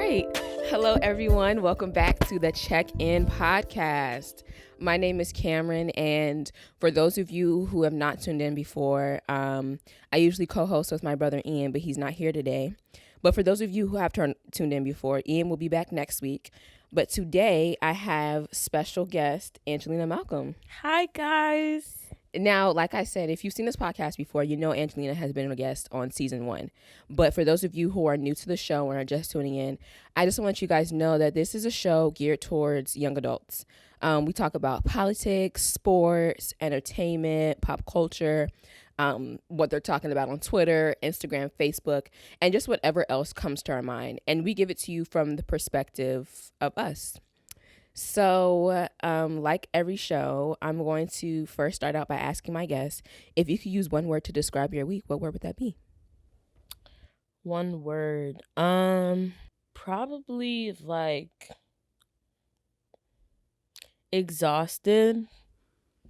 right. Hello, everyone. Welcome back to the Check-In Podcast. My name is Cameron, and for those of you who have not tuned in before, I usually co-host with my brother Ian, but he's not here today. But for those of you who have tuned in before, Ian will be back next week. But today, I have special guest Angelina Malcolm. Hi, guys. Now, like I said, if you've seen this podcast before, you know Angelina has been a guest on season 1. But for those of you who are new to the show and are just tuning in, I just want you guys to know that this is a show geared towards young adults. We talk about politics, sports, entertainment, pop culture, what they're talking about on Twitter, Instagram, Facebook, and just whatever else comes to our mind. And we give it to you from the perspective of us. So, like every show, I'm going to first start out by asking my guests, if you could use one word to describe your week, what word would that be? One word. Probably like exhausted,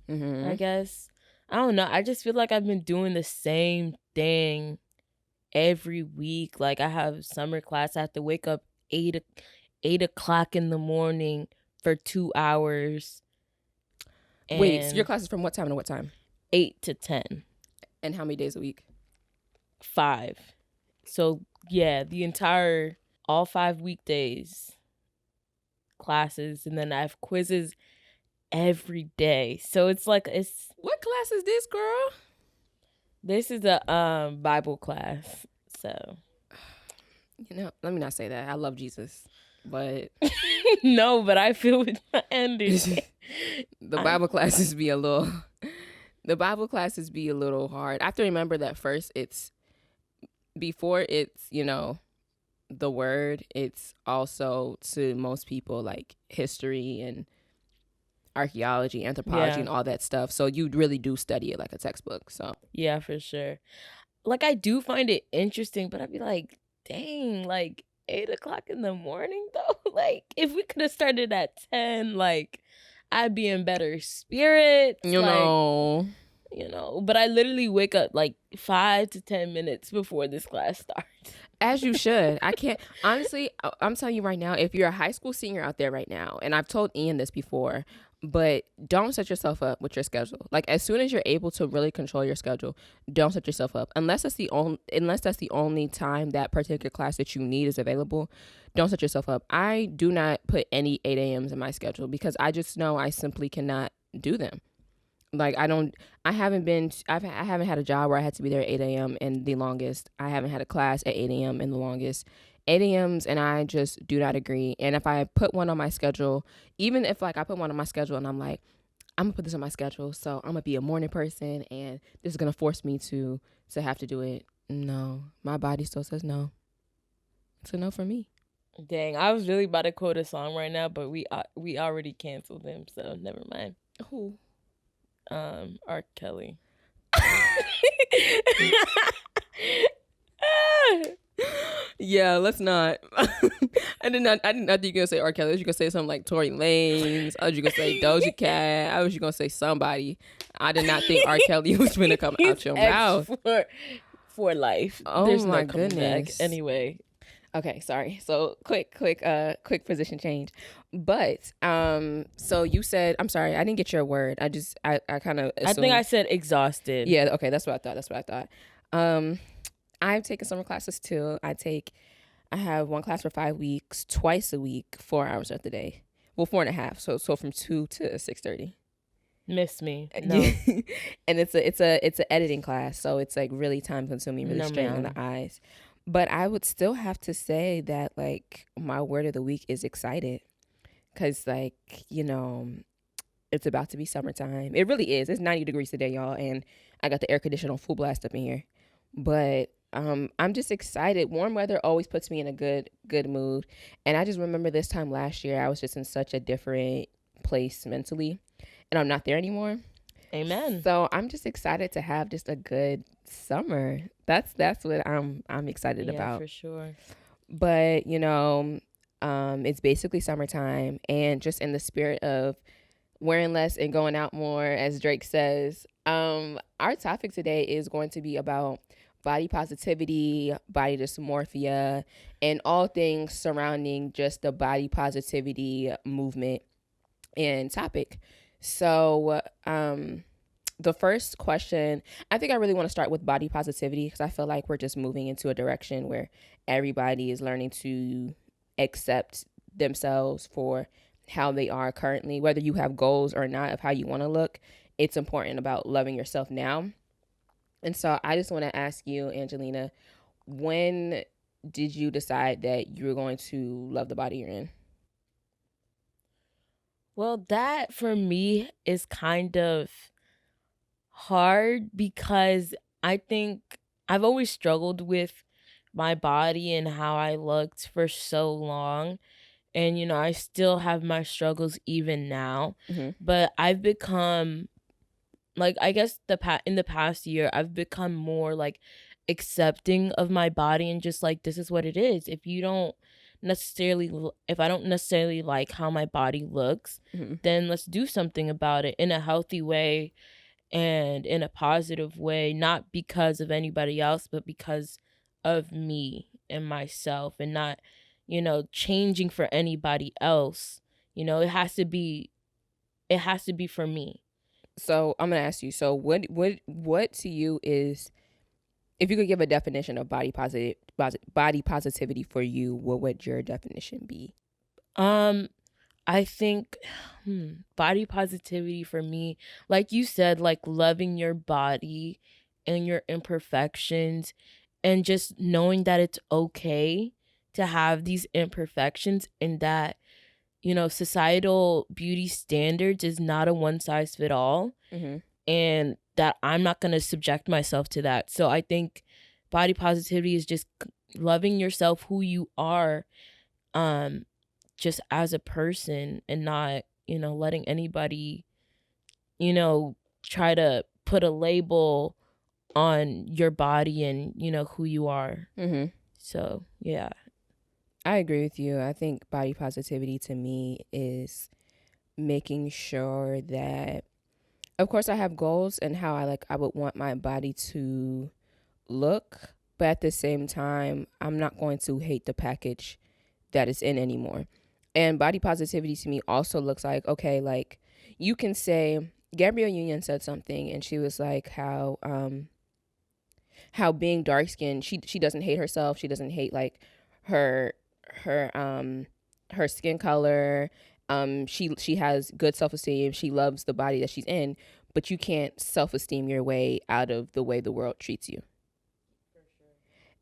I guess. I don't know. I just feel like I've been doing the same thing every week. Like I have summer class. I have to wake up 8 o'clock in the morning for 2 hours. Wait, so your class is from what time to what time? 8 to 10. And how many days a week? 5. So yeah, all 5 weekdays classes, and then I have quizzes every day. So it's like what class is this, girl? This is a Bible class. So let me not say that. I love Jesus. But no, but I feel with my ending. The Bible classes be a little hard. I have to remember that first before it's, the word, it's also to most people like history and archaeology, anthropology, and all that stuff. So you really do study it like a textbook. So yeah, for sure. Like I do find it interesting, but I'd be like, dang, like 8 o'clock in the morning though. Like if we could have started at 10, like I'd be in better spirits. But I literally wake up like 5 to 10 minutes before this class starts. As you should. I can't, honestly, I'm telling you right now, if you're a high school senior out there right now, and I've told Ian this before, but don't set yourself up with your schedule. Like as soon as you're able to really control your schedule, don't set yourself up. Unless that's the only time that particular class that you need is available, don't set yourself up. I do not put any 8 a.m.s in my schedule because I just know I simply cannot do them. Like I haven't had a job where I had to be there at 8 a.m. in the longest. I haven't had a class at 8 a.m. in the longest. 8 a.m.s and I just do not agree. And if I put one on my schedule, even if like I put one on my schedule and I'm like, I'm gonna put this on my schedule, so I'm gonna be a morning person and this is gonna force me to have to do it. No, my body still says no. It's a no for me. Dang, I was really about to quote a song right now, but we already canceled him, so never mind. Who? R. Kelly. Yeah, let's not. I did not think you were gonna say R. Kelly. I was you gonna say something like Tory Lanez. I was you gonna say Doja Cat. I was you gonna say somebody. I did not think R. Kelly was gonna come out your mouth for life. Oh, there's my no coming goodness. back. Anyway. Okay, sorry. So quick position change. But so you said, I'm sorry, I didn't get your word. I kind of assumed. I think I said exhausted. Yeah, okay, that's what I thought. I've taken summer classes too. I have one class for 5 weeks, twice a week, 4 hours of the day. Well, 4.5. So from 2 to 6:30. Miss me. No. And it's a editing class, so it's like really time consuming, really straining the eyes. But I would still have to say that like my word of the week is excited. Cause like, it's about to be summertime. It really is. It's 90 degrees today, y'all. And I got the air conditioner on full blast up in here. But I'm just excited. Warm weather always puts me in a good mood. And I just remember this time last year, I was just in such a different place mentally. And I'm not there anymore. Amen. So I'm just excited to have just a good summer. That's what I'm excited about. For sure. But it's basically summertime, and just in the spirit of wearing less and going out more, as Drake says, our topic today is going to be about body positivity, body dysmorphia, and all things surrounding just the body positivity movement and topic. So, the first question, I think I really want to start with body positivity because I feel like we're just moving into a direction where everybody is learning to accept themselves for how they are currently, whether you have goals or not of how you want to look. It's important about loving yourself now. And so I just want to ask you, Angelina, when did you decide that you were going to love the body you're in? Well, that for me is kind of hard because I think I've always struggled with my body and how I looked for so long. And, I still have my struggles even now. Mm-hmm. But I've become, like, I guess in the past year, I've become more like accepting of my body and just like, this is what it is. If I don't necessarily like how my body looks, Mm-hmm. then let's do something about it in a healthy way and in a positive way, not because of anybody else, but because of me and myself, and not, changing for anybody else. It has to be for me. So I'm gonna ask you. So what to you is, if you could give a definition of body positivity for you, what would your definition be? Um, I think body positivity for me, like you said, like loving your body and your imperfections and just knowing that it's okay to have these imperfections, and that, societal beauty standards is not a one size fit all, Mm-hmm. and that I'm not going to subject myself to that. So I think body positivity is just loving yourself who you are, um just as a person, and not, letting anybody, you know, try to put a label on your body and, who you are. Mm-hmm. So, yeah. I agree with you. I think body positivity to me is making sure that, of course, I have goals and how I would want my body to look, but at the same time, I'm not going to hate the package that it's in anymore. And body positivity to me also looks like, okay, like you can say, Gabrielle Union said something, and she was like how being dark skinned, she doesn't hate herself, she doesn't hate like her her skin color. She has good self esteem, she loves the body that she's in, but you can't self esteem your way out of the way the world treats you.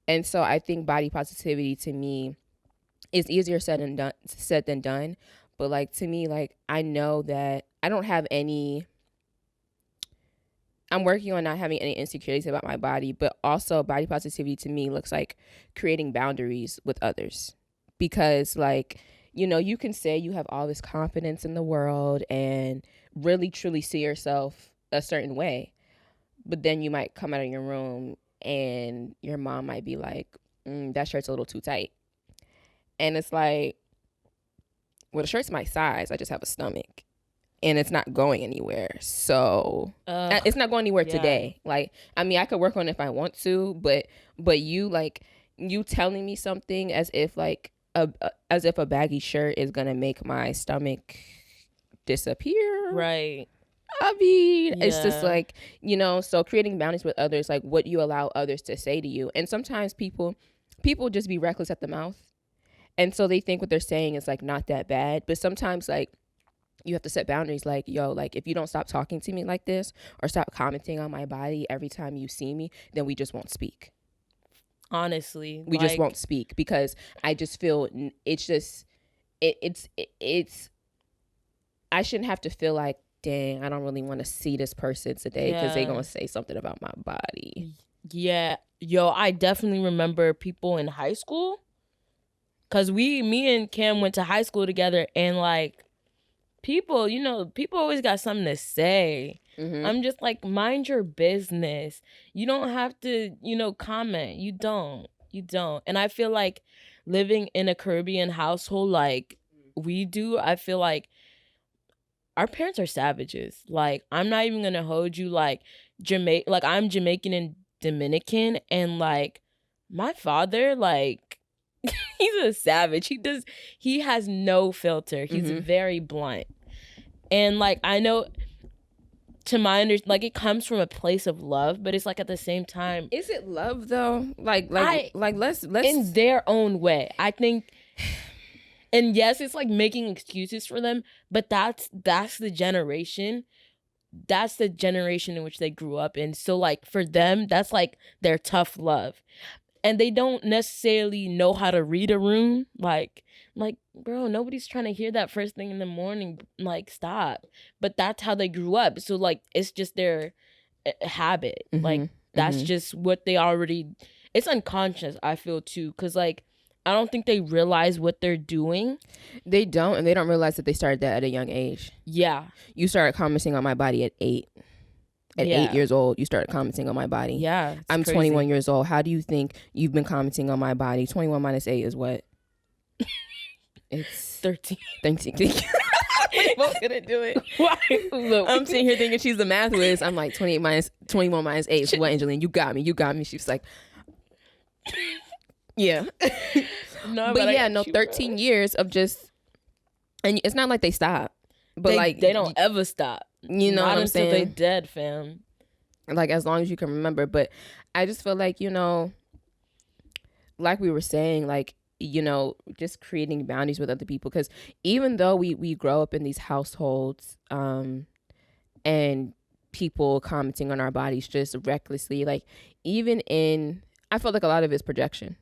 And so I think body positivity to me is easier said than done. But like to me, like I know that I don't have any, I'm working on not having any insecurities about my body, but also body positivity to me looks like creating boundaries with others. Because like, you can say you have all this confidence in the world and really truly see yourself a certain way, but then you might come out of your room and your mom might be like, that shirt's a little too tight. And it's like, well, the shirt's my size. I just have a stomach and it's not going anywhere. So it's not going anywhere today. Like, I mean, I could work on it if I want to, but you telling me something as if like as if a baggy shirt is going to make my stomach disappear. Right. I mean, it's just like, so creating boundaries with others, like what you allow others to say to you. And sometimes people just be reckless at the mouth. And so they think what they're saying is like not that bad. But sometimes like you have to set boundaries, like, yo, like if you don't stop talking to me like this or stop commenting on my body every time you see me, then we just won't speak. Honestly. We just won't speak, because I just feel it's just, it's, I shouldn't have to feel like, dang, I don't really want to see this person today because they're going to say something about my body. Yeah. Yo, I definitely remember people in high school, because me and Cam went to high school together, and like people always got something to say. Mm-hmm. I'm just like, mind your business. You don't have to, comment. You don't. And I feel like living in a Caribbean household like we do, I feel like our parents are savages. Like, I'm not even gonna hold you. Like, I'm Jamaican and Dominican, and like my father, like he's a savage. He has no filter. He's very blunt. And like I know, to my understanding, like it comes from a place of love, but it's like at the same time, is it love though? Like let's in their own way, I think. And yes, it's like making excuses for them, but that's the generation. That's the generation in which they grew up in. So like for them, that's like their tough love. And they don't necessarily know how to read a room. Like, bro, nobody's trying to hear that first thing in the morning. Like, stop. But that's how they grew up. So, like, it's just their habit. Like, that's just what they already... It's unconscious, I feel, too. Because, like, I don't think they realize what they're doing. They don't, and they don't realize that they started that at a young age. Yeah. You started commenting on my body at 8. At 8 years old, you started commenting on my body. Yeah. I'm crazy. 21 years old. How do you think you've been commenting on my body? 21 minus 8 is what? It's 13. 13. We're both gonna do it. Why? Look, I'm sitting here thinking she's the math whiz. I'm like 28 minus 21 minus 8 is what, Angelina? You got me. She was like, yeah. No, but yeah, 13 years of just, and it's not like they stop, but like they don't ever stop. You know what I'm saying? They dead, fam. Like as long as you can remember. But I just feel like, you know, like we were saying, like, you know, just creating boundaries with other people, because even though we grow up in these households and people commenting on our bodies just recklessly, like even in, I feel like a lot of it's projection.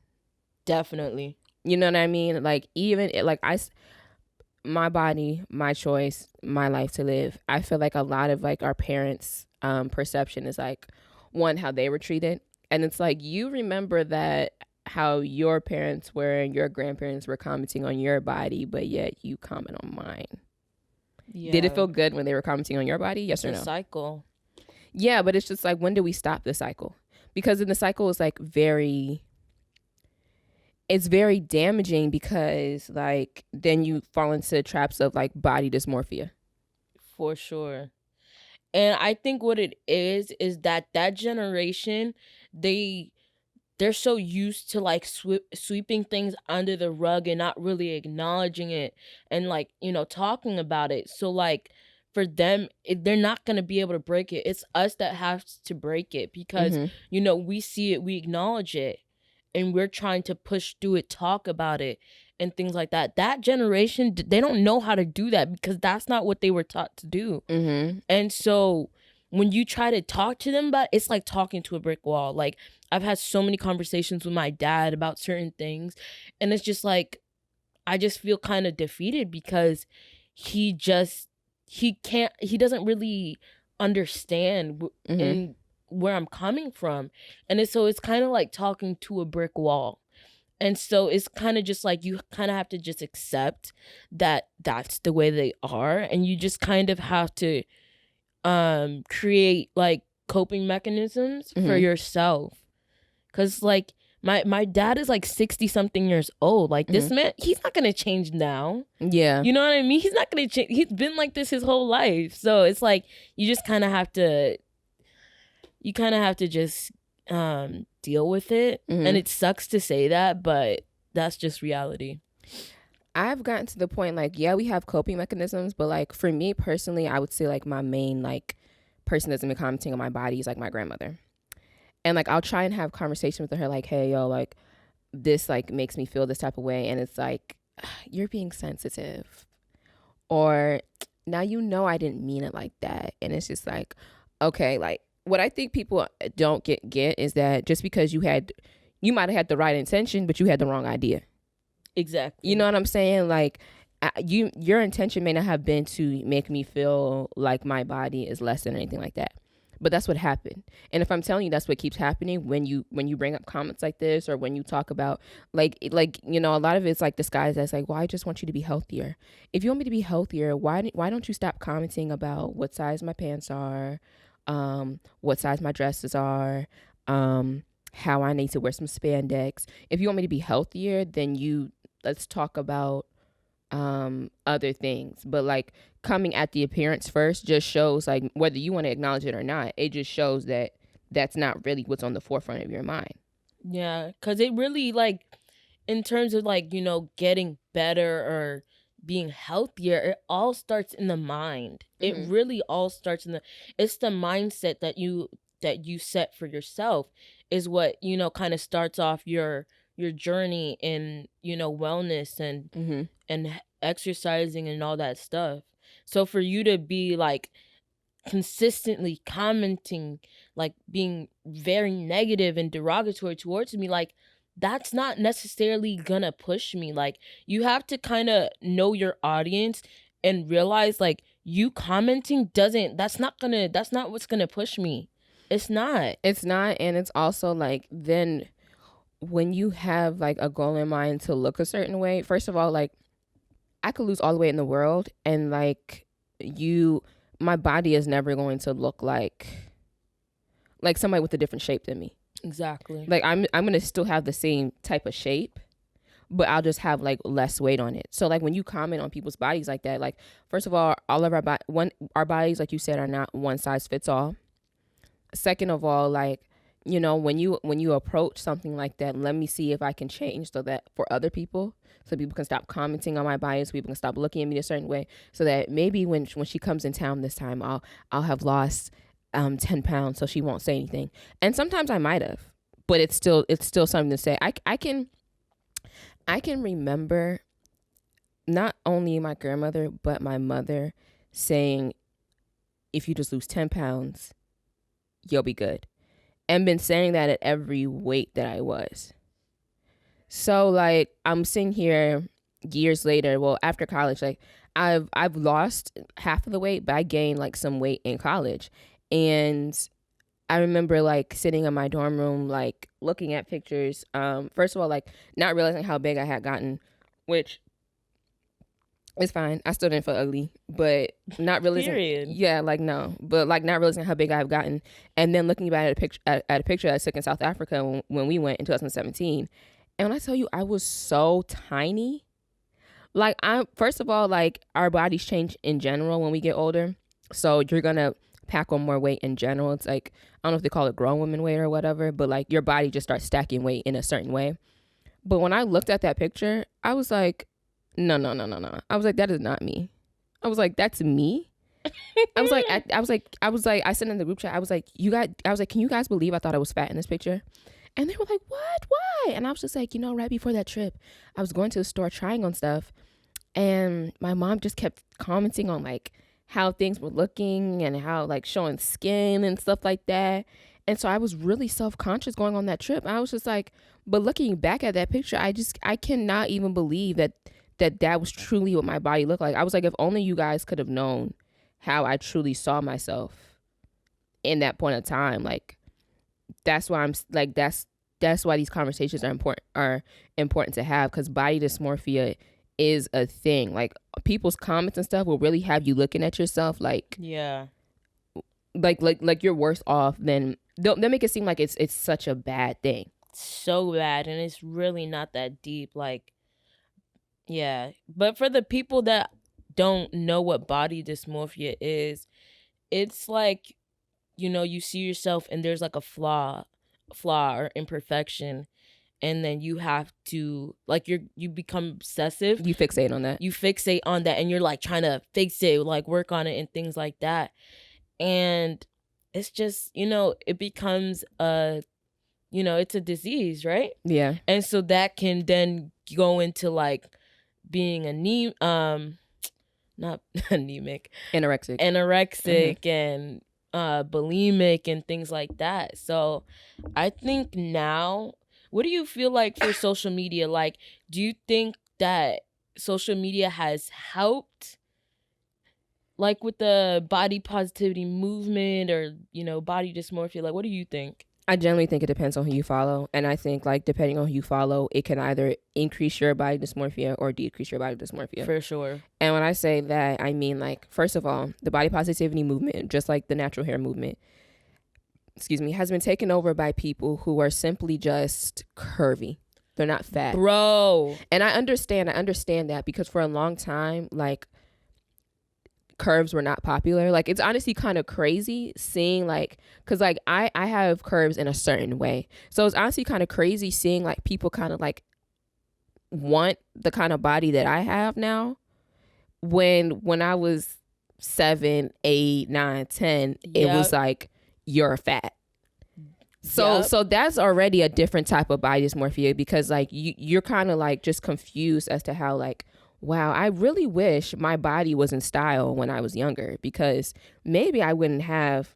Definitely. You know what I mean? Like even like my body, my choice, my life to live. I feel like a lot of like our parents' perception is like, one, how they were treated. And it's like, you remember that how your parents were and your grandparents were commenting on your body, but yet you comment on mine. Yeah. Did it feel good when they were commenting on your body? Yes or no? It's a cycle. Yeah, but it's just like, when do we stop the cycle? Because then the cycle is like it's very damaging, because like then you fall into traps of like body dysmorphia. For sure. And I think what it is that generation, they're so used to like sweeping things under the rug and not really acknowledging it and like, you know, talking about it. So like for them, they're not going to be able to break it. It's us that have to break it, because, you know, we see it, we acknowledge it, and we're trying to push through it, talk about it, and things like that. That generation, they don't know how to do that, because that's not what they were taught to do. And so when you try to talk to them about it, it's like talking to a brick wall. Like, I've had so many conversations with my dad about certain things, and it's just like, I just feel kind of defeated, because he doesn't really understand and where I'm coming from. And it's kind of like talking to a brick wall. And so it's kind of just like, you kind of have to just accept that that's the way they are, and you just kind of have to create like coping mechanisms for yourself. Because like my dad is like 60 something years old. Like this man, he's not gonna change now. Yeah, you know what I mean? He's not gonna change. He's been like this his whole life. So it's like, you just kind of have to just deal with it. And it sucks to say that, but that's just reality. I've gotten to the point, like, yeah, we have coping mechanisms, but like for me personally, I would say like my main like person that's been commenting on my body is like my grandmother. And like I'll try and have conversation with her, like, hey, yo, like this like makes me feel this type of way, and it's like, you're being sensitive, or now you know I didn't mean it like that. And it's just like, okay, like what I think people don't get is that just because you might have had the right intention, but you had the wrong idea. Exactly. You know what I'm saying? Like your intention may not have been to make me feel like my body is less than anything like that, but that's what happened. And if I'm telling you that's what keeps happening when you bring up comments like this, or when you talk about like you know, a lot of it's like disguised as like, well, I just want you to be healthier. If you want me to be healthier, why don't you stop commenting about what size my pants are, what size my dresses are, how I need to wear some spandex. If you want me to be healthier, then let's talk about other things. But like coming at the appearance first just shows, like, whether you want to acknowledge it or not, it just shows that that's not really what's on the forefront of your mind. Yeah, because it really, like, in terms of, like, getting better or being healthier, it all starts in the mind. It really all starts in it's the mindset that you set for yourself is what, kind of starts off your journey in, wellness and exercising and all that stuff. So for you to be like consistently commenting, like being very negative and derogatory towards me, like that's not necessarily gonna push me. Like you have to kind of know your audience and realize like you commenting that's not what's gonna push me. It's not. And it's also like, then when you have like a goal in mind to look a certain way, first of all, like I could lose all the weight in the world, and like my body is never going to look like somebody with a different shape than me. Exactly. Like I'm gonna still have the same type of shape, but I'll just have like less weight on it. So like when you comment on people's bodies like that, like first of all of our bodies, like you said, are not one size fits all. Second of all, like, when you approach something like that, let me see if I can change so that for other people, so people can stop commenting on my body, so people can stop looking at me a certain way, so that maybe when she comes in town this time, I'll have lost 10 pounds, so she won't say anything. And sometimes I might have, but it's still something to say. I can remember not only my grandmother but my mother saying, if you just lose 10 pounds, you'll be good. And been saying that at every weight that I was. So like I'm sitting here years later, well after college, like I've lost half of the weight, but I gained like some weight in college. And I remember like sitting in my dorm room, like looking at pictures. First of all, like not realizing how big I had gotten, which it's fine. I still didn't feel ugly, but not realizing. Period. Yeah, like no, but like not realizing how big I've gotten, and then looking back at a picture I took in South Africa when we went in 2017, and when I tell you I was so tiny, like first of all, like our bodies change in general when we get older, so you're gonna pack on more weight in general. It's like I don't know if they call it grown woman weight or whatever, but like your body just starts stacking weight in a certain way. But when I looked at that picture, I was like, no. I was like, that is not me. I was like, that's me. I said in the group chat, I was like, can you guys believe I thought I was fat in this picture? And they were like, what? Why? And I was just like, right before that trip, I was going to the store trying on stuff, and my mom just kept commenting on like how things were looking and how like showing skin and stuff like that. And so I was really self-conscious going on that trip. And I was just like, but looking back at that picture, I cannot even believe that was truly what my body looked like. I was like, if only you guys could have known how I truly saw myself in that point of time. Like, that's why I'm like, that's why these conversations are important to have, because body dysmorphia is a thing. Like people's comments and stuff will really have you looking at yourself like, yeah, like you're worse off than they'll make it seem like it's such a bad thing. So bad, and it's really not that deep. Like, yeah, but for the people that don't know what body dysmorphia is, it's like, you see yourself and there's like a flaw or imperfection, and then you have to like you become obsessive. You fixate on that. And you're like trying to fix it, like work on it and things like that. And it's just, it becomes it's a disease, right? Yeah. And so that can then go into like being not anemic, anorexic and bulimic and things like that. So I think now, what do you feel like for social media? Like, do you think that social media has helped like with the body positivity movement or, body dysmorphia? Like, what do you think? I generally think it depends on who you follow. And I think like depending on who you follow, it can either increase your body dysmorphia or decrease your body dysmorphia. For sure. And when I say that, I mean like, first of all, the body positivity movement, just like the natural hair movement, has been taken over by people who are simply just curvy. They're not fat. Bro. And I understand that, because for a long time, like curves were not popular. Like, it's honestly kind of crazy seeing like, because like I have curves in a certain way, so it's honestly kind of crazy seeing like people kind of like want the kind of body that I have now, when I was 7, 8, 9, 10, it was like, you're fat. So that's already a different type of body dysmorphia, because like you're kind of like just confused as to how like, wow, I really wish my body was in style when I was younger, because maybe I wouldn't have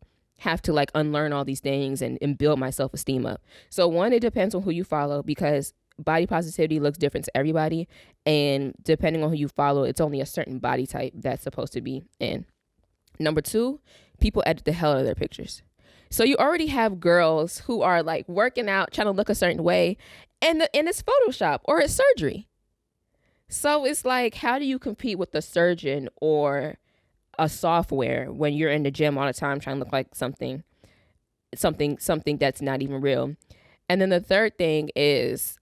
to like unlearn all these things and build my self-esteem up. So one, it depends on who you follow, because body positivity looks different to everybody, and depending on who you follow, it's only a certain body type that's supposed to be in. Number two, people edit the hell out of their pictures. So you already have girls who are like working out, trying to look a certain way, and it's Photoshop or it's surgery. So it's like, how do you compete with a surgeon or a software when you're in the gym all the time trying to look like something that's not even real? And then the third thing is,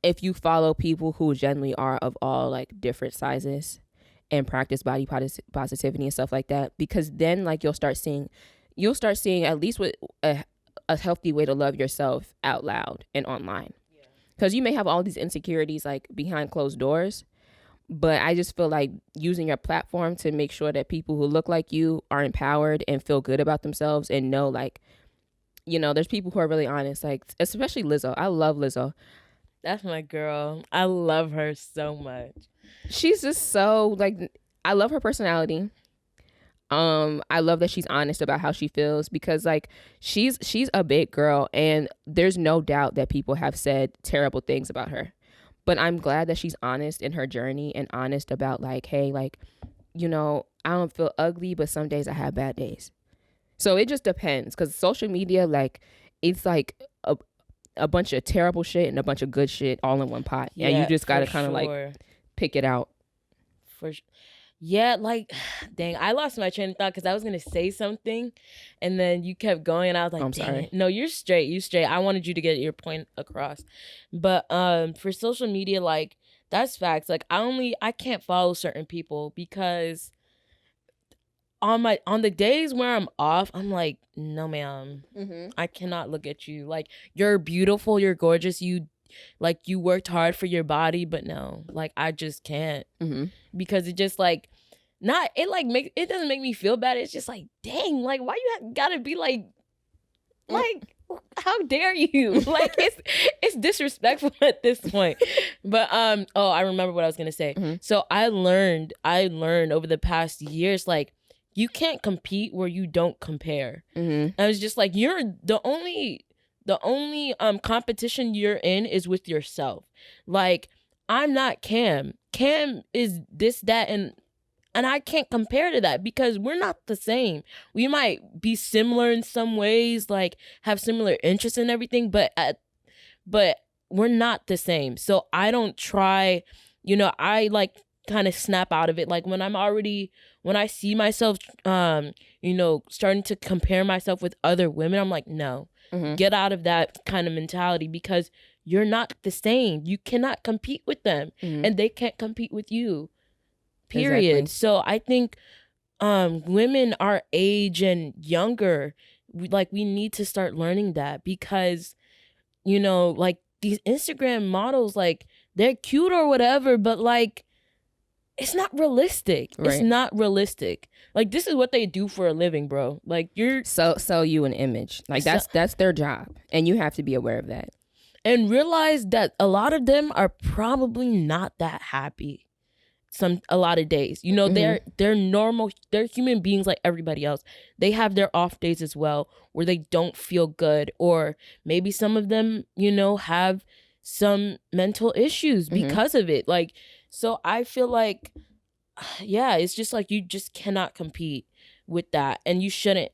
if you follow people who generally are of all like different sizes and practice body positivity and stuff like that, because then like you'll start seeing at least with a healthy way to love yourself out loud and online. Because you may have all these insecurities like behind closed doors, but I just feel like using your platform to make sure that people who look like you are empowered and feel good about themselves, and know like, you know, there's people who are really honest, like especially Lizzo. I love Lizzo. That's my girl. I love her so much. She's just so like, I love her personality. I love that she's honest about how she feels, because like she's a big girl, and there's no doubt that people have said terrible things about her. But I'm glad that she's honest in her journey and honest about like, hey, like, you know, I don't feel ugly, but some days I have bad days. So it just depends, because social media, like, it's like a bunch of terrible shit and a bunch of good shit all in one pot. Yeah, and you just got to kind of like pick it out. Yeah, like, dang, I lost my train of thought because I was going to say something, and then you kept going, and I was like, I'm dang sorry. it. No, you're straight. I wanted you to get your point across. But for social media, like, that's facts. Like, I can't follow certain people because on the days where I'm off, I'm like, no, ma'am, I cannot look at you. Like, you're beautiful, you're gorgeous, you worked hard for your body, but no, like, I just can't, because it just like, it doesn't make me feel bad. It's just like, dang, like, why you gotta be like how dare you? Like, it's disrespectful at this point. But I remember what I was gonna say. So I learned over the past years, like, you can't compete where you don't compare. I was just like, you're the only competition you're in is with yourself. Like, I'm not Cam. Cam is this, that, and I can't compare to that, because we're not the same. We might be similar in some ways, like have similar interests and everything, but we're not the same. So I don't try, I like kind of snap out of it. Like, when I see myself, starting to compare myself with other women, I'm like, no, get out of that kind of mentality, because you're not the same. You cannot compete with them, and they can't compete with you. Period. Exactly. So I think women our age and younger, we need to start learning that, because, like, these Instagram models, like, they're cute or whatever, but like, it's not realistic. Right. It's not realistic. Like, this is what they do for a living, bro. Like, you're sell you an image. Like, that's their job, and you have to be aware of that. And realize that a lot of them are probably not that happy a lot of days. They're normal. They're human beings like everybody else. They have their off days as well, where they don't feel good, or maybe some of them, have some mental issues because of it. Like, so I feel like, yeah, it's just like, you just cannot compete with that, and you shouldn't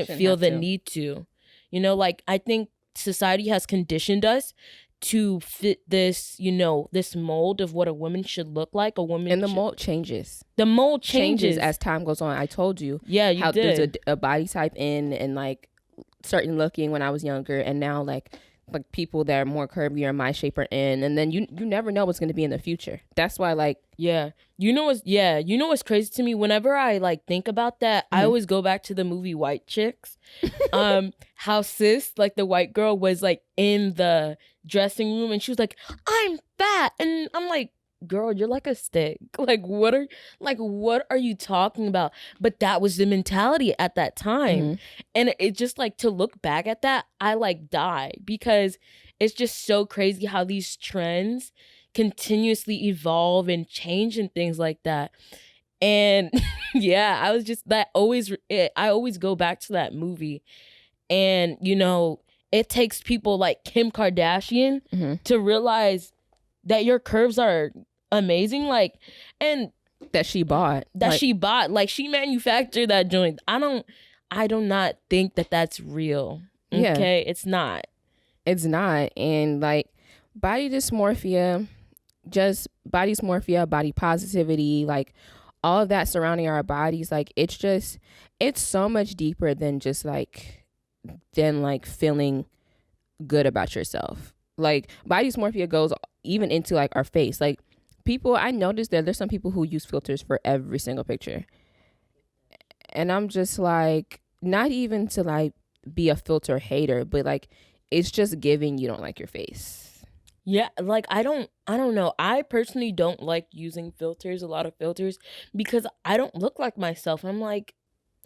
feel the need to. Like, I think society has conditioned us to fit this, this mold of what a woman should look like. And the mold changes. The mold changes as time goes on. I told you. Yeah, did. There's a body type in, and like certain looking when I was younger, and now like like people that are more curvy or my shape are in, and then you never know what's going to be in the future. That's why, like, you know what's crazy to me? Whenever I like think about that, I always go back to the movie White Chicks. How sis, like the white girl, was like in the dressing room and she was like, I'm fat, and I'm like, girl, you're like a stick. What are you talking about? But that was the mentality at that time. And it just like, to look back at that, I like die, because it's just so crazy how these trends continuously evolve and change and things like that. And yeah, I was just that always I always go back to that movie. And you know, it takes people like Kim Kardashian to realize that your curves are amazing, like, and that she bought. Like she manufactured that joint. I do not think that that's real. Okay, yeah. It's not. And like body dysmorphia, body positivity, like all of that surrounding our bodies, like it's so much deeper than just like feeling good about yourself. Like body dysmorphia goes even into like our face. Like people, I noticed that there's some people who use filters for every single picture, and I'm just like, not even to like be a filter hater, but like it's just giving you don't like your face. Yeah, like I don't know. I personally don't like using filters, a lot of filters, because I don't look like myself. I'm like,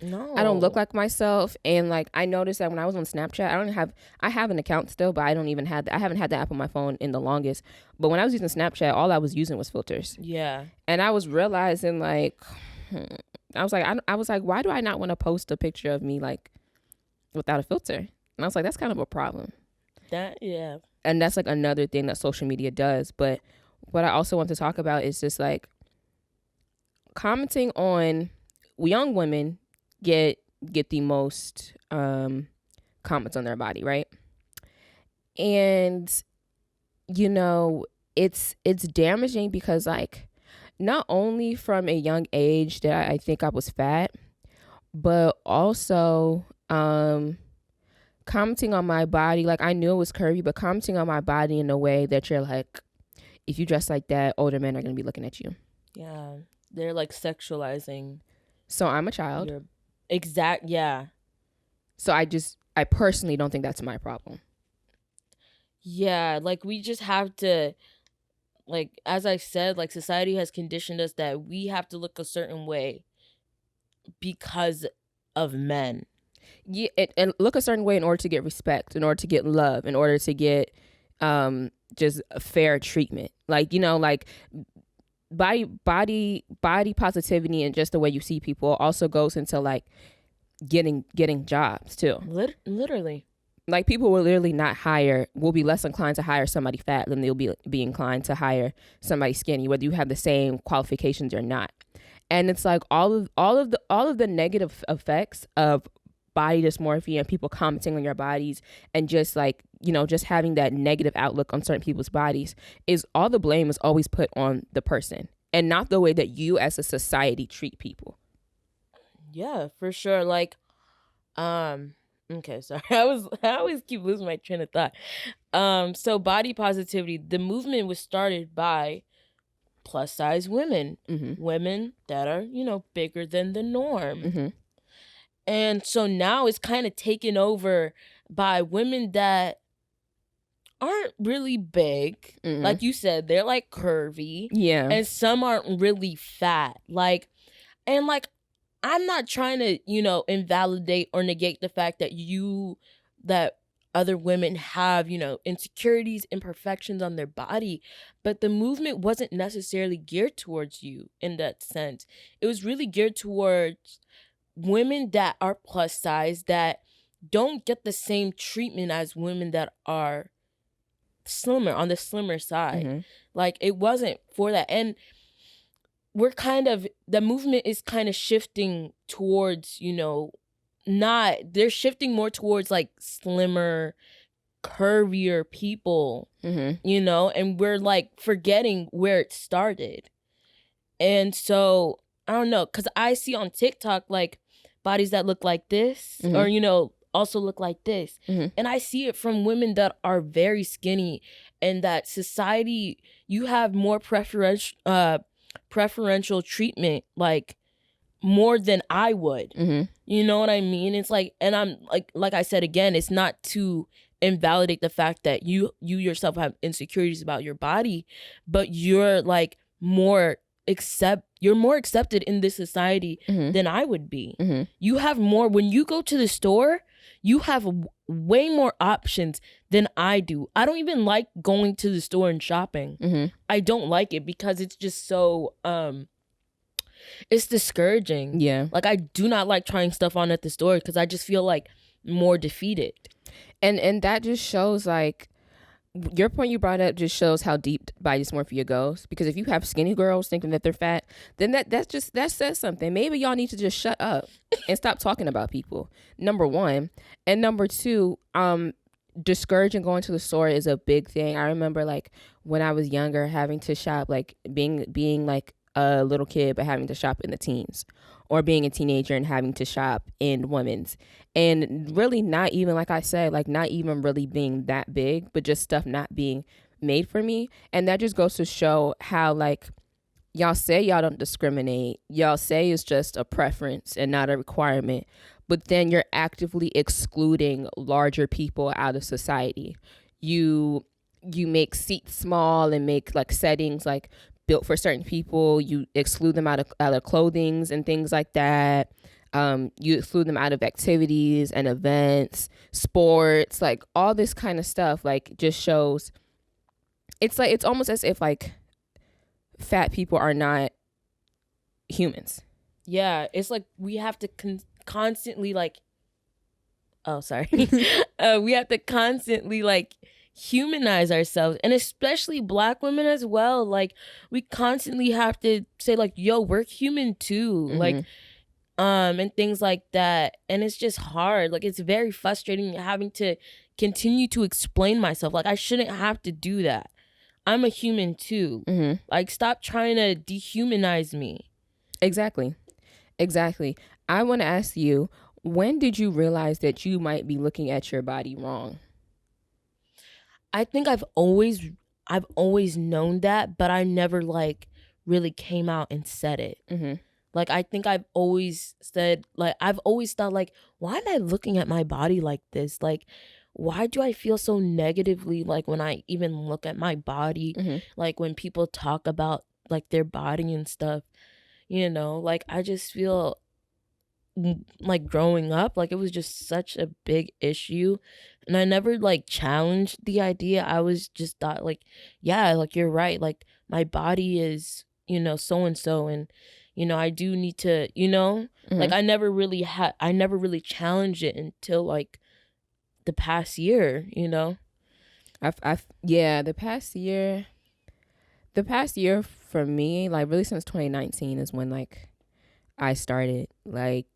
no, I don't look like myself. And like I noticed that when I was on Snapchat, I have an account still, but I haven't had the app on my phone in the longest. But when I was using Snapchat, all I was using was filters. Yeah. And I was realizing like I was like, why do I not want to post a picture of me like without a filter? And I was like, that's kind of a problem. Yeah. And that's like another thing that social media does. But what I also want to talk about is just like commenting on young women get the most comments on their body, right? And you know, it's damaging because like not only from a young age that I think I was fat, but also commenting on my body, like I knew it was curvy, but commenting on my body in a way that you're like, if you dress like that, older men are going to be looking at you. Yeah, they're like sexualizing. So I'm a child. Yeah. So I personally don't think that's my problem. Yeah, like we just have to, like, as I said, like society has conditioned us that we have to look a certain way because of men. Yeah, and look a certain way in order to get respect, in order to get love, in order to get just a fair treatment. Like, you know, like body positivity and just the way you see people also goes into like getting jobs too. Literally. Like people will be less inclined to hire somebody fat than they'll be inclined to hire somebody skinny, whether you have the same qualifications or not. And it's like all of the negative effects of body dysmorphia and people commenting on your bodies and just like, you know, just having that negative outlook on certain people's bodies is all the blame is always put on the person and not the way that you as a society treat people. Yeah, for sure. Like, okay, sorry. I always keep losing my train of thought. So body positivity, the movement was started by plus size women, women that are, you know, bigger than the norm. And so now it's kind of taken over by women that aren't really big. Like you said, they're like curvy. Yeah. And some aren't really fat. Like, and like, I'm not trying to, you know, invalidate or negate the fact that other women have, you know, insecurities, imperfections on their body, but the movement wasn't necessarily geared towards you in that sense. It was really geared towards women that are plus size that don't get the same treatment as women that are slimmer, on the slimmer side. Like it wasn't for that. And the movement is kind of shifting towards, you know, they're shifting more towards like slimmer, curvier people, you know, and we're like forgetting where it started. And so I don't know, because I see on TikTok like bodies that look like this, or, you know, also look like this. Mhm. And I see it from women that are very skinny, and that society, you have more preferential treatment, like more than I would. Mhm. You know what I mean? It's like, and I'm like I said again, it's not to invalidate the fact that you yourself have insecurities about your body, but you're like you're more accepted in this society Mhm. than I would be. Mhm. You have more, when you go to the store, you have way more options than I do. I don't even like going to the store and shopping. Mhm. I don't like it because it's just so it's discouraging. Yeah. Like, I do not like trying stuff on at the store because I just feel like more defeated. And that just shows, like, your point you brought up just shows how deep body dysmorphia goes. Because if you have skinny girls thinking that they're fat, then that says something. Maybe y'all need to just shut up and stop talking about people. Number one. And number two, discouraging going to the store is a big thing. I remember, like, when I was younger, having to shop, like being like a little kid but having to shop in the teens, or being a teenager and having to shop in women's, and really not even, like I said, like not even really being that big, but just stuff not being made for me. And that just goes to show how, like, y'all say y'all don't discriminate, y'all say it's just a preference and not a requirement, but then you're actively excluding larger people out of society. You make seats small and make, like, settings like built for certain people. You exclude them out of clothings and things like that. You exclude them out of activities and events, sports, like all this kind of stuff. Like, just shows, it's like, it's almost as if, like, fat people are not humans. Yeah, it's like we have to constantly, like, we have to constantly, like, humanize ourselves, and especially Black women as well. Like, we constantly have to say, like, yo, we're human too. Mm-hmm. Like, and things like that. And it's just hard. Like, it's very frustrating having to continue to explain myself. Like, I shouldn't have to do that. I'm a human too. Mm-hmm. Like, stop trying to dehumanize me. Exactly. I want to ask you, when did you realize that you might be looking at your body wrong? I think I've always known that, but I never, like, really came out and said it. Mm-hmm. Like, I think I've always said, like, I've always thought, like, why am I looking at my body like this? Like, why do I feel so negatively, like, when I even look at my body? Mm-hmm. Like, when people talk about, like, their body and stuff, you know? Like, I just feel like growing up, like, it was just such a big issue, and I never, like, challenged the idea. I was just thought, like, yeah, like, you're right, like, my body is, you know, so and so, and, you know, I do need to, you know, Mm-hmm. like, I never really challenged it until, like, the past year, you know. The past year for me, like, really since 2019 is when, like, I started. Like,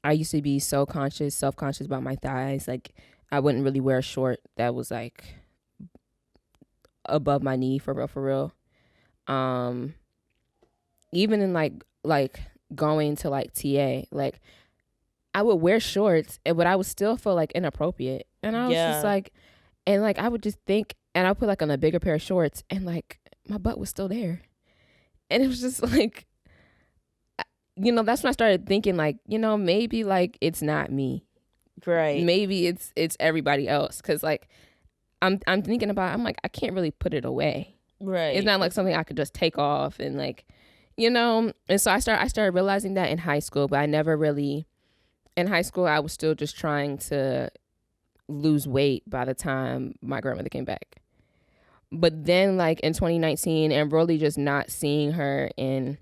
I used to be so self-conscious about my thighs. Like, I wouldn't really wear a short that was, like, above my knee, for real. Even in, like going to, like, TA, like, I would wear shorts, but I would still feel, like, inappropriate. And I was just like, and, like, I would just think, and I would put, like, on a bigger pair of shorts, and, like, my butt was still there. And it was just like, you know, that's when I started thinking, like, you know, maybe, like, it's not me. Right. Maybe it's everybody else. Cause, like, I'm thinking about, I'm like, I can't really put it away. Right. It's not like something I could just take off and, like, you know. And so I started realizing that in high school, but I never really, in high school, I was still just trying to lose weight by the time my grandmother came back. But then, like, in 2019, and really just not seeing her in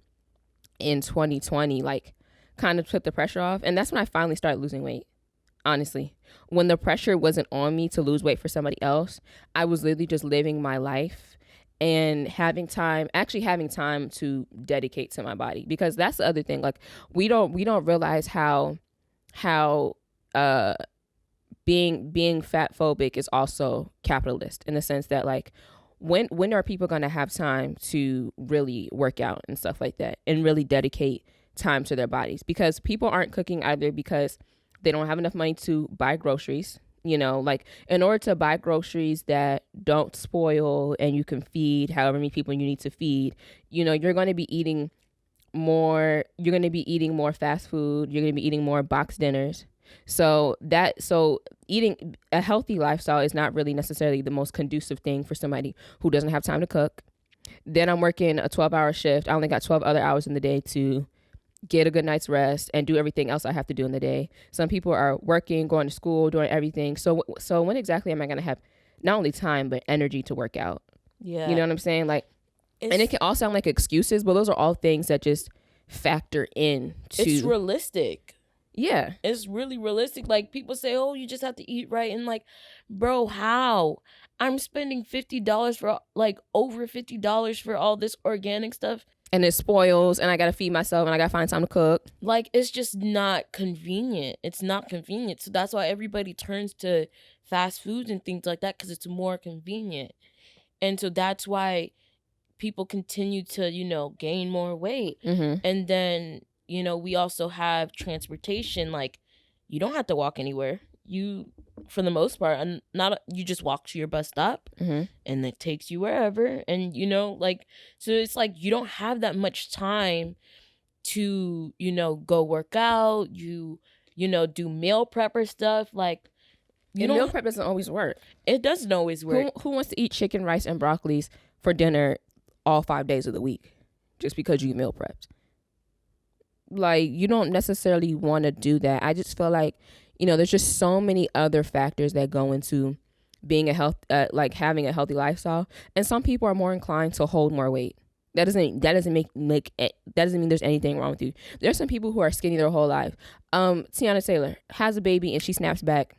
2020, like, kind of took the pressure off. And that's when I finally started losing weight, honestly. When the pressure wasn't on me to lose weight for somebody else, I was literally just living my life and having time to dedicate to my body. Because that's the other thing. Like, we don't realize how being fat phobic is also capitalist, in the sense that, like, when are people going to have time to really work out and stuff like that, and really dedicate time to their bodies? Because people aren't cooking either because They don't have enough money to buy groceries. You know, like in order to buy groceries that don't spoil and you can feed however many people you need to feed, you know, you're going to be eating more. You're going to be eating more fast food. You're going to be eating more box dinners. So eating a healthy lifestyle is not really necessarily the most conducive thing for somebody who doesn't have time to cook. Then I'm working a 12-hour shift. I only got 12 other hours in the day to get a good night's rest and do everything else I have to do in the day. Some people are working, going to school, doing everything. So when exactly am I going to have not only time but energy to work out? Yeah. You know what I'm saying? Like, and it can all sound like excuses, but those are all things that just factor in to. It's realistic. Yeah. It's really realistic. Like, people say, oh, you just have to eat right. And like, bro, how? I'm spending $50 for like over $50 for all this organic stuff. And it spoils, and I got to feed myself, and I got to find time to cook. Like, it's just not convenient. It's not convenient. So that's why everybody turns to fast foods and things like that, because it's more convenient. And so that's why people continue to, you know, gain more weight. Mm-hmm. And then, you know, we also have transportation. Like, you don't have to walk anywhere. You, for the most part, you just walk to your bus stop, mm-hmm. and it takes you wherever. And, you know, like, so it's like you don't have that much time to, you know, go work out, you know, do meal prepper stuff. Like, meal prep doesn't always work. It doesn't always work. Who wants to eat chicken, rice, and broccolis for dinner all 5 days of the week just because you meal prepped? Like, you don't necessarily want to do that. I just feel like, you know, there's just so many other factors that go into being like having a healthy lifestyle. And some people are more inclined to hold more weight. That doesn't mean there's anything wrong with you. There's some people who are skinny their whole life. Tiana Taylor has a baby and she snaps back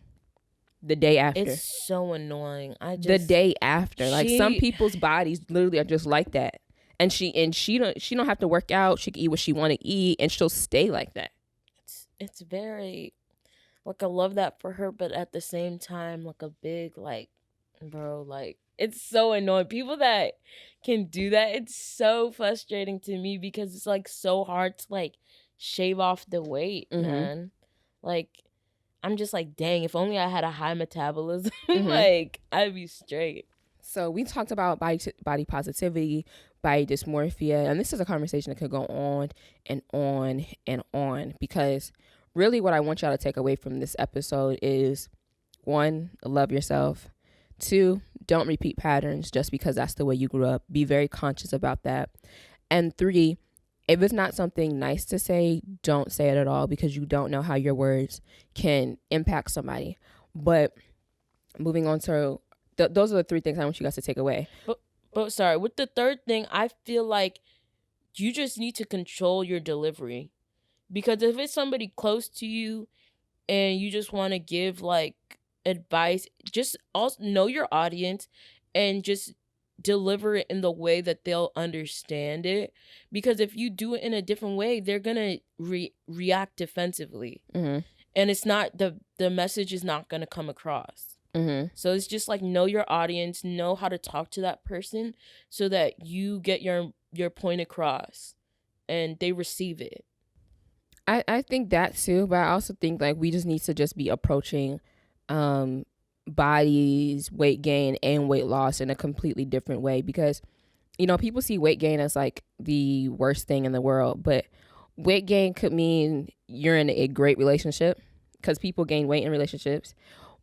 the day after. It's so annoying. The day after. Like, some people's bodies literally are just like that. And she don't have to work out. She can eat what she want to eat, and she'll stay like that. It's very, like, I love that for her, but at the same time, like, a big, like, bro, like, it's so annoying. People that can do that, it's so frustrating to me, because it's like so hard to like shave off the weight, mm-hmm. man. Like, I'm just like, dang, if only I had a high metabolism, mm-hmm. like, I'd be straight. So we talked about body positivity, body dysmorphia, and this is a conversation that could go on and on and on, because really what I want y'all to take away from this episode is, 1, love yourself. 2, don't repeat patterns just because that's the way you grew up. Be very conscious about that. And 3, if it's not something nice to say, don't say it at all, because you don't know how your words can impact somebody. But moving on to those are the 3 things I want you guys to take away. But sorry, with the third thing, I feel like you just need to control your delivery. Because if it's somebody close to you and you just want to give like advice, just also know your audience and just deliver it in the way that they'll understand it. Because if you do it in a different way, they're gonna react defensively, mm-hmm. and it's not the message is not gonna come across. Mm-hmm. So it's just like, know your audience, know how to talk to that person so that you get your point across and they receive it. I think that too, but I also think like we just need to just be approaching bodies, weight gain, and weight loss in a completely different way, because, you know, people see weight gain as like the worst thing in the world, but weight gain could mean you're in a great relationship, because people gain weight in relationships.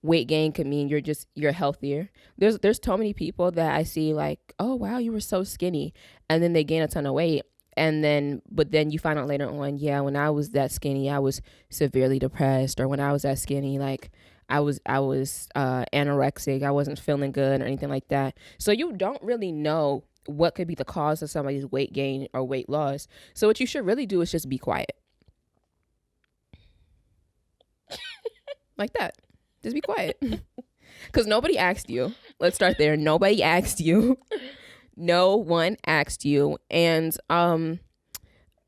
Weight gain could mean you're healthier. There's so many people that I see like, oh wow, you were so skinny, and then they gain a ton of weight, but then you find out later on, yeah, when I was that skinny, I was severely depressed, or when I was that skinny, like I was anorexic, I wasn't feeling good or anything like that. So you don't really know what could be the cause of somebody's weight gain or weight loss. So what you should really do is just be quiet. Like that. Just be quiet. Because nobody asked you. Let's start there. Nobody asked you. No one asked you. And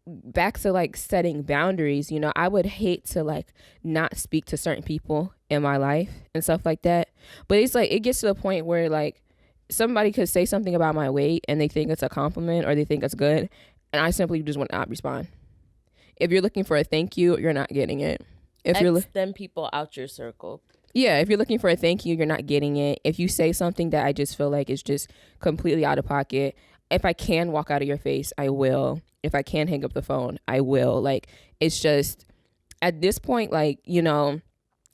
back to like setting boundaries, you know, I would hate to like not speak to certain people in my life and stuff like that. But it's like, it gets to the point where like somebody could say something about my weight and they think it's a compliment or they think it's good, and I simply just would not respond. If you're looking for a thank you, you're not getting it. If you're X them people out your circle. Yeah, if you're looking for a thank you, you're not getting it. If you say something that I just feel like is just completely out of pocket, if I can walk out of your face, I will. If I can hang up the phone, I will. Like, it's just at this point, like,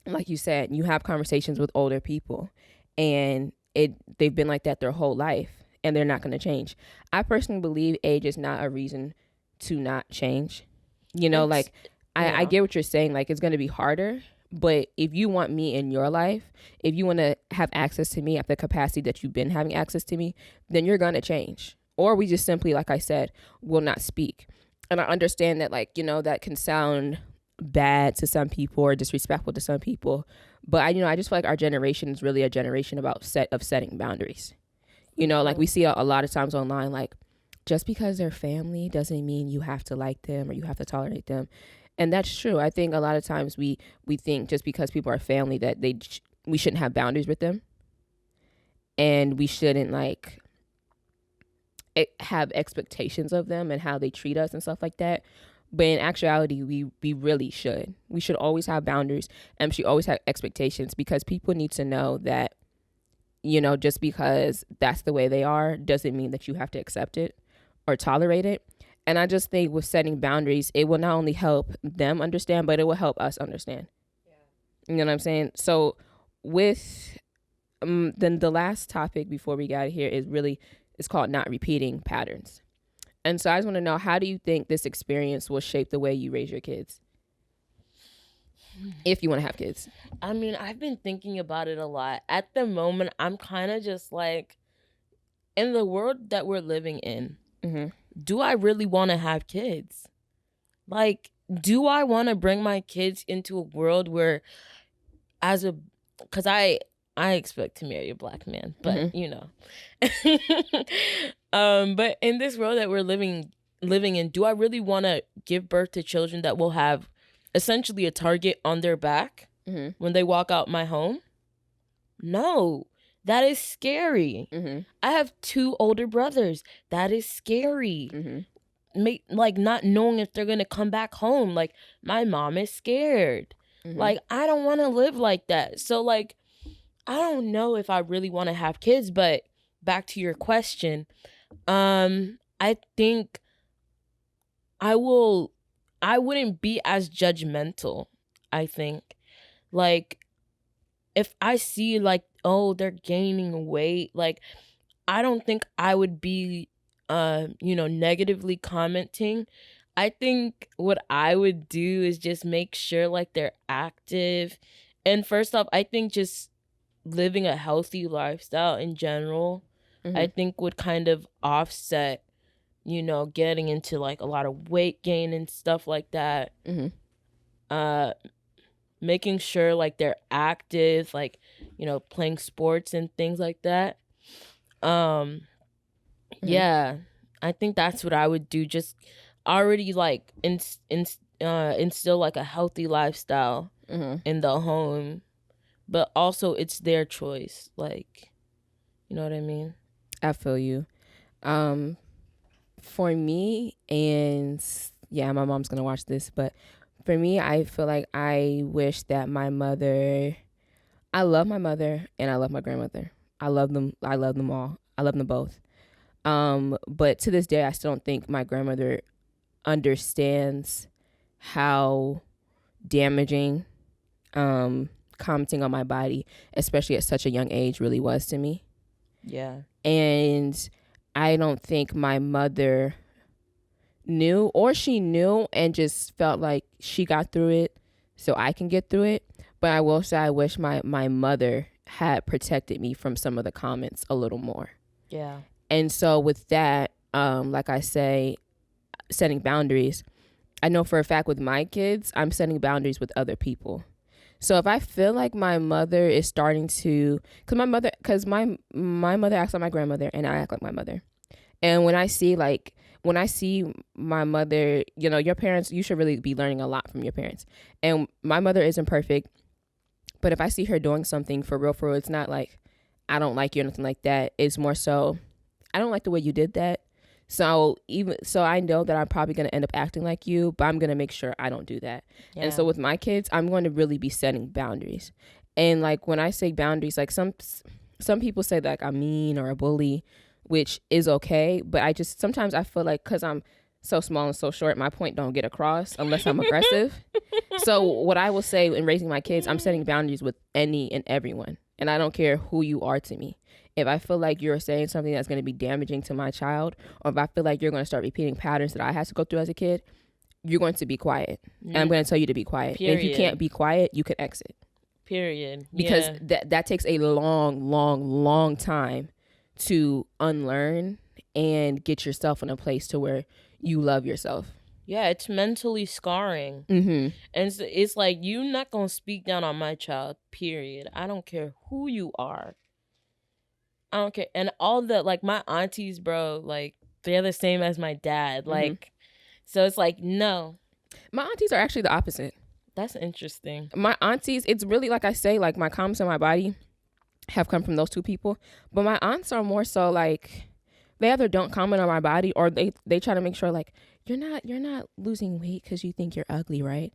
like you said, you have conversations with older people and they've been like that their whole life and they're not going to change. I personally believe age is not a reason to not change. Like, I get what you're saying. Like, it's going to be harder. But if you want me in your life, if you want to have access to me at the capacity that you've been having access to me, then you're going to change. Or we just simply, like I said, will not speak. And I understand that, like, that can sound bad to some people or disrespectful to some people. But I just feel like our generation is really a generation about setting boundaries. Like we see a lot of times online, like, just because they're family doesn't mean you have to like them or you have to tolerate them. And that's true. I think a lot of times we think just because people are family that we shouldn't have boundaries with them. And we shouldn't like have expectations of them and how they treat us and stuff like that. But in actuality, we really should. We should always have boundaries and we should always have expectations because people need to know that, just because that's the way they are doesn't mean that you have to accept it or tolerate it. And I just think with setting boundaries, it will not only help them understand, but it will help us understand. Yeah. You know what I'm saying? So with then the last topic before we got here it's called not repeating patterns. And so I just want to know, how do you think this experience will shape the way you raise your kids? If you want to have kids. I mean, I've been thinking about it a lot. At the moment, I'm kind of just like, in the world that we're living in, do I really want to have kids? Like, do I want to bring my kids into a world where because I expect to marry a black man, but but in this world that we're living in, do I really want to give birth to children that will have essentially a target on their back when they walk out my home? No. That is scary. I have 2 older brothers. That is scary. Like, not knowing if they're going to come back home. Like, my mom is scared. Like, I don't want to live like that. So, like, I don't know if I really want to have kids. But back to your question, I think I wouldn't be as judgmental, I think. Like, if I see, like, oh, they're gaining weight, like, I don't think I would be, negatively commenting. I think what I would do is just make sure, like, they're active. And first off, I think just living a healthy lifestyle in general, I think would kind of offset, getting into, like, a lot of weight gain and stuff like that. Making sure, like, they're active, like, playing sports and things like that. Yeah, I think that's what I would do. Just already, like, instill, like, a healthy lifestyle in the home. But also, it's their choice. Like, you know what I mean? I feel you. For me, and yeah, my mom's going to watch this, but for me, I feel like I wish that I love my mother and I love my grandmother. I love them all. I love them both. But to this day, I still don't think my grandmother understands how damaging commenting on my body, especially at such a young age, really was to me. Yeah. And I don't think my mother knew, or she knew and just felt like she got through it so I can get through it. But I will say I wish my mother had protected me from some of the comments a little more. Yeah. And so with that, like I say, setting boundaries, I know for a fact with my kids, I'm setting boundaries with other people. So if I feel like my mother is starting to, because my mother acts like my grandmother and I act like my mother. And when I see my mother, your parents, you should really be learning a lot from your parents. And my mother isn't perfect, but if I see her doing something for real, it's not like I don't like you or nothing like that. It's more so, I don't like the way you did that. So I know that I'm probably going to end up acting like you, but I'm going to make sure I don't do that. Yeah. And so with my kids, I'm going to really be setting boundaries. And like when I say boundaries, like some people say that like I'm mean or a bully, which is okay, but sometimes I feel like cuz I'm so small and so short, my point don't get across unless I'm aggressive. So what I will say in raising my kids, I'm setting boundaries with any and everyone. And I don't care who you are to me. If I feel like you're saying something that's going to be damaging to my child, or if I feel like you're going to start repeating patterns that I had to go through as a kid, you're going to be quiet. And I'm going to tell you to be quiet. Period. And if you can't be quiet, you can exit. Period. Because that takes a long time to unlearn and get yourself in a place to where you love yourself. Yeah, it's mentally scarring. Mm-hmm. And it's like, you're not going to speak down on my child, period. I don't care who you are. I don't care. And all the, like, my aunties, bro, like, they're the same as my dad. Like, so it's like, no. My aunties are actually the opposite. That's interesting. My aunties, it's really like I say, like my comments on my body have come from those two people. But my aunts are more so like, they either don't comment on my body or they try to make sure like, you're not losing weight because you think you're ugly, right?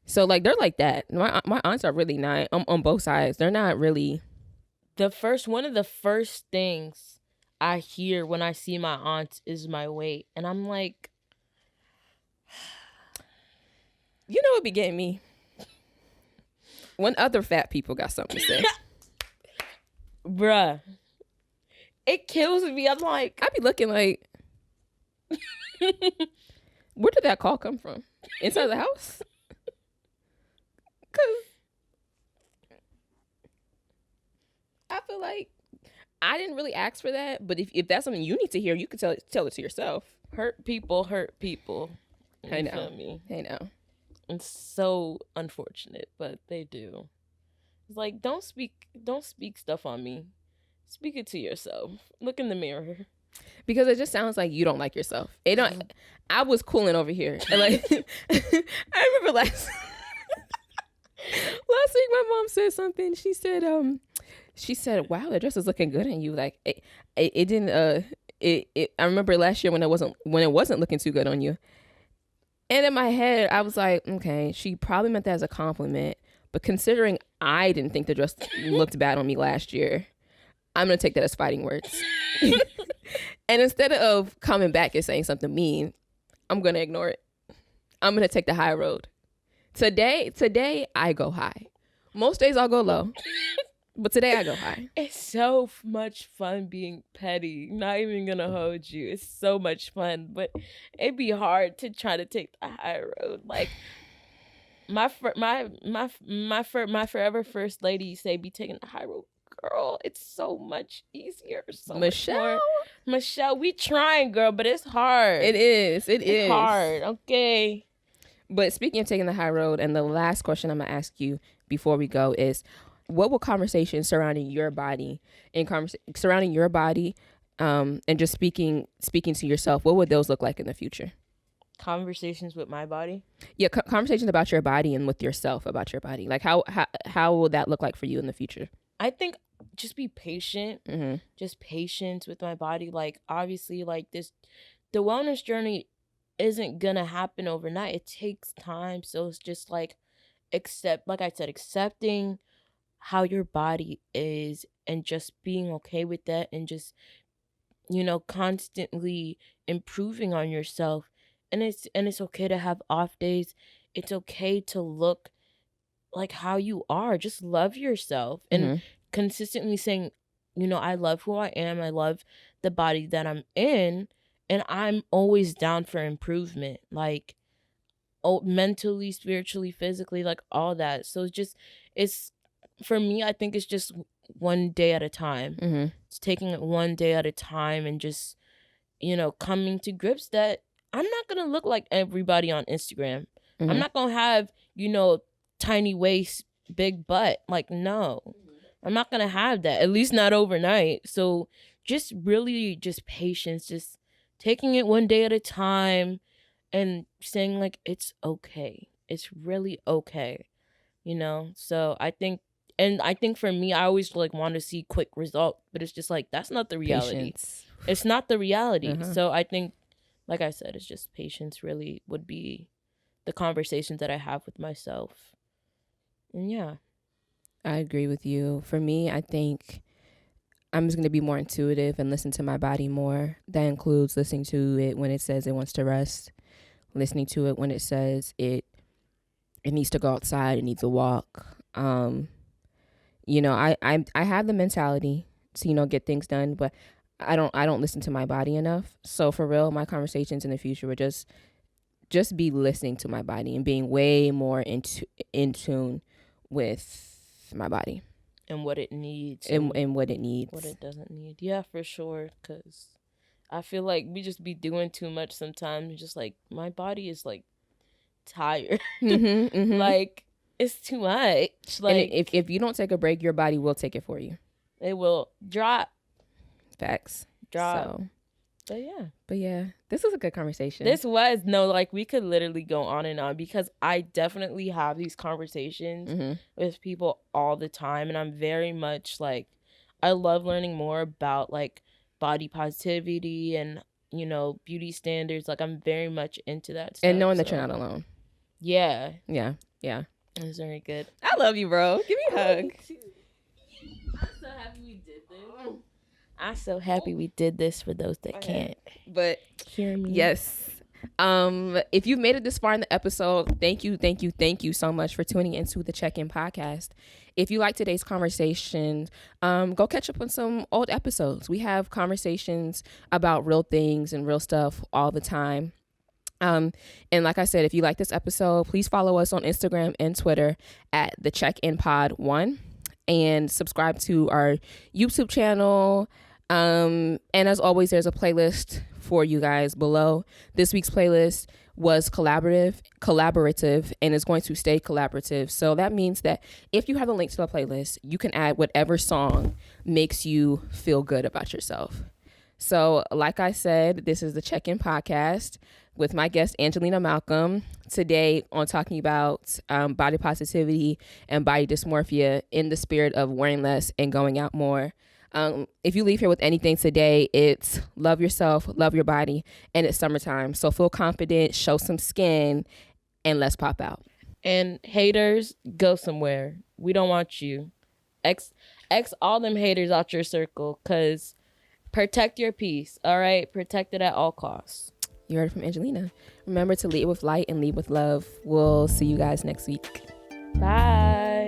So like, they're like that. My aunts are really not on both sides. They're not really. One of the first things I hear when I see my aunts is my weight. And I'm like, you know what be getting me? When other fat people got something to say. Bruh. It kills me. I'm like, I be looking like, where did that call come from? Inside the house? Because I feel like I didn't really ask for that, but if that's something you need to hear, you can tell it to yourself. Hurt people hurt people. I know. I know. It's so unfortunate, but they do. It's like, don't speak stuff on me. Speak it to yourself. Look in the mirror. Because it just sounds like you don't like yourself. It don't. I was cooling over here, and like I remember last week, my mom said something. She said, "Wow, the dress is looking good on you." Like it didn't. I remember last year when it wasn't looking too good on you. And in my head, I was like, okay, she probably meant that as a compliment. But considering I didn't think the dress looked bad on me last year, I'm going to take that as fighting words. And instead of coming back and saying something mean, I'm going to ignore it. I'm going to take the high road. Today, I go high. Most days I'll go low. But today I go high. It's so much fun being petty. Not even gonna hold you. It's so much fun, but it'd be hard to try to take the high road. Like my forever first lady say, be taking the high road. Girl, it's so much easier. Michelle, we trying, girl, but it's hard. It is. It's hard. Okay. But speaking of taking the high road, and the last question I'm gonna ask you before we go is, what will conversations surrounding your body and just speaking to yourself, what would those look like in the future? Conversations with my body? Yeah, conversations about your body and with yourself about your body. Like how will that look like for you in the future? I think just be patient. Mm-hmm. Just patience with my body. Like, obviously, like the wellness journey isn't gonna happen overnight. It takes time. So it's just like, accepting how your body is and just being okay with that, and just, constantly improving on yourself. And it's okay to have off days. It's okay to look like how you are. Just love yourself. And consistently saying, I love who I am. I love the body that I'm in, and I'm always down for improvement. Like, mentally, spiritually, physically, like all that. So it's for me, I think it's just one day at a time. It's taking it one day at a time, and just, coming to grips that I'm not going to look like everybody on Instagram. I'm not going to have, tiny waist, big butt. Like, no, I'm not going to have that, at least not overnight. So just really just patience, just taking it one day at a time, and saying like, it's okay. It's really okay. So I think for me, I always like want to see quick results, but it's just like, that's not the reality. it's not the reality. So I think, like I said, it's just patience really would be the conversations that I have with myself. And yeah. I agree with you. For me, I think I'm just going to be more intuitive and listen to my body more. That includes listening to it when it says it wants to rest, listening to it when it says it needs to go outside, it needs a walk. You know, I have the mentality to, you know, get things done, but I don't listen to my body enough. So for real, my conversations in the future would just be listening to my body and being way more in tune with my body and what it needs and what it needs, what it doesn't need. Yeah, for sure. Because I feel like we just be doing too much sometimes. Just like my body is like tired. Like it's too much. Like and if you don't take a break, your body will take it for you. It will drop. Facts. Drop. So, but yeah, this was a good conversation. This was like we could literally go on and on, because I definitely have these conversations with people all the time, and I'm very much like, I love learning more about like body positivity and, you know, beauty standards. Like I'm very much into that stuff, and knowing that you're not alone. Yeah. That's very good. I love you, bro. Give me a hug. I'm so happy we did this. I'm so happy we did this for those that can't hear me. Yes. If you've made it this far in the episode, thank you so much for tuning into the Check-In podcast. If you like today's conversation, go catch up on some old episodes. We have conversations about real things and real stuff all the time. And like I said, if you like this episode, please follow us on Instagram and Twitter at the Check-In Pod 1, and subscribe to our YouTube channel. And as always, there's a playlist for you guys below. This week's playlist was collaborative, and is going to stay collaborative. So that means that if you have a link to the playlist, you can add whatever song makes you feel good about yourself. So like I said, this is the Check-In podcast with my guest, Angelina Malcolm, today on talking about body positivity and body dysmorphia in the spirit of wearing less and going out more. If you leave here with anything today, it's love yourself, love your body, and it's summertime. So feel confident, show some skin, and let's pop out. And haters, go somewhere. We don't want you. X all them haters out your circle, because protect your peace, all right? Protect it at all costs. You heard it from Angelina. Remember to lead with light and lead with love. We'll see you guys next week. Bye.